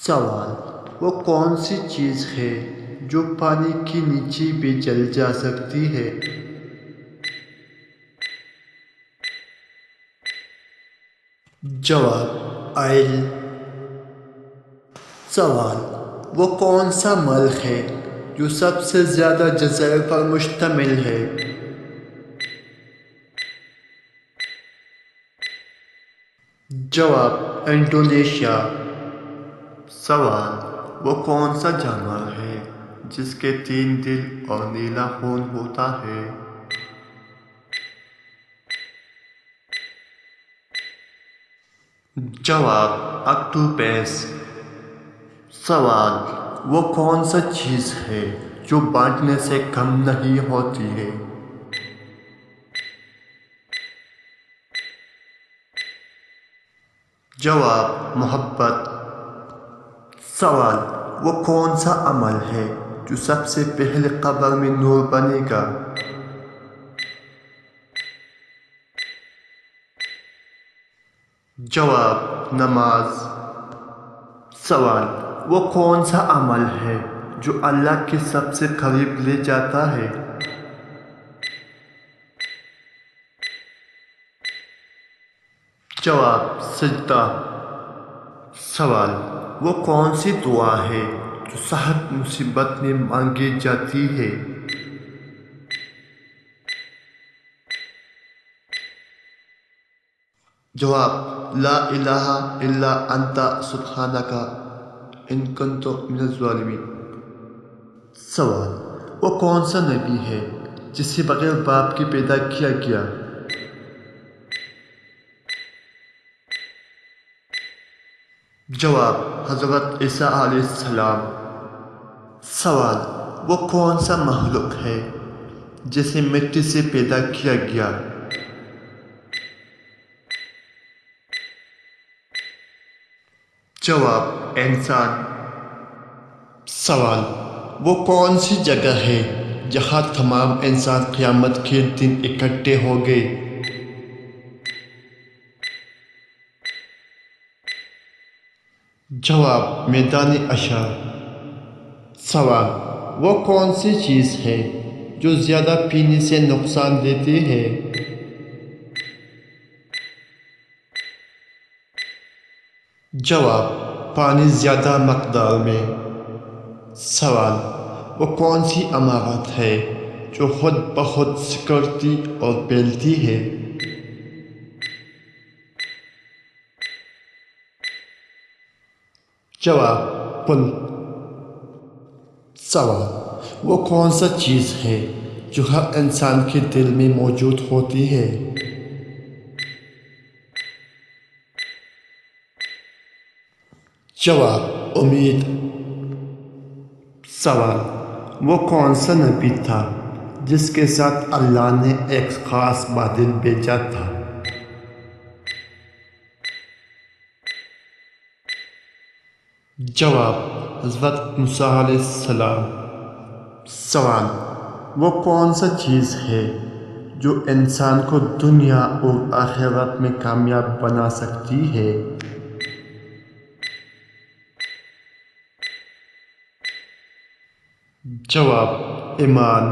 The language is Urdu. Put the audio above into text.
سوال: وہ کون سی چیز ہے جو پانی کے نیچے بھی جل جا سکتی ہے؟ جواب: آئل۔ سوال: وہ کون سا ملک ہے جو سب سے زیادہ جزائر پر مشتمل ہے؟ جواب: انڈونیشیا۔ سوال: وہ کون سا جانور ہے جس کے 3 دل اور نیلا خون ہوتا ہے؟ جواب: آکٹوپس۔ سوال: وہ کون سا چیز ہے جو بانٹنے سے کم نہیں ہوتی ہے؟ جواب: محبت۔ سوال: وہ کون سا عمل ہے جو سب سے پہلے قبر میں نور بنے گا؟ جواب: نماز۔ سوال: وہ کون سا عمل ہے جو اللہ کے سب سے قریب لے جاتا ہے؟ جواب: سجدہ۔ سوال: وہ کون سی دعا ہے جو صحت مصیبت میں مانگی جاتی ہے؟ جواب: لا الہ الا انت سبحانک ان کنت من الظالمین۔ سوال: وہ کون سا نبی ہے جسے بغیر باپ کے پیدا کیا گیا؟ جواب: حضرت عیسیٰ علیہ السلام۔ سوال: وہ کون سا مخلوق ہے جسے مٹی سے پیدا کیا گیا؟ جواب: انسان۔ سوال: وہ کون سی جگہ ہے جہاں تمام انسان قیامت کے دن اکٹھے ہوں گے؟ جواب: میدان حشر۔ سوال: وہ کون سی چیز ہے جو زیادہ پینے سے نقصان دیتی ہے؟ جواب: پانی زیادہ مقدار میں۔ سوال: وہ کون سی عمارت ہے جو خود بخود سکڑتی اور پھیلتی ہے؟ جواب: پل۔ سوال: وہ کون سا چیز ہے جو ہر انسان کے دل میں موجود ہوتی ہے؟ جواب: امید۔ سوال: وہ کون سا نبی تھا جس کے ساتھ اللہ نے ایک خاص بادل بھیجا تھا؟ جواب: حضرت موسیٰ علیہ السلام۔ سوال: وہ کون سا چیز ہے جو انسان کو دنیا اور آخرت میں کامیاب بنا سکتی ہے؟ جواب: ایمان۔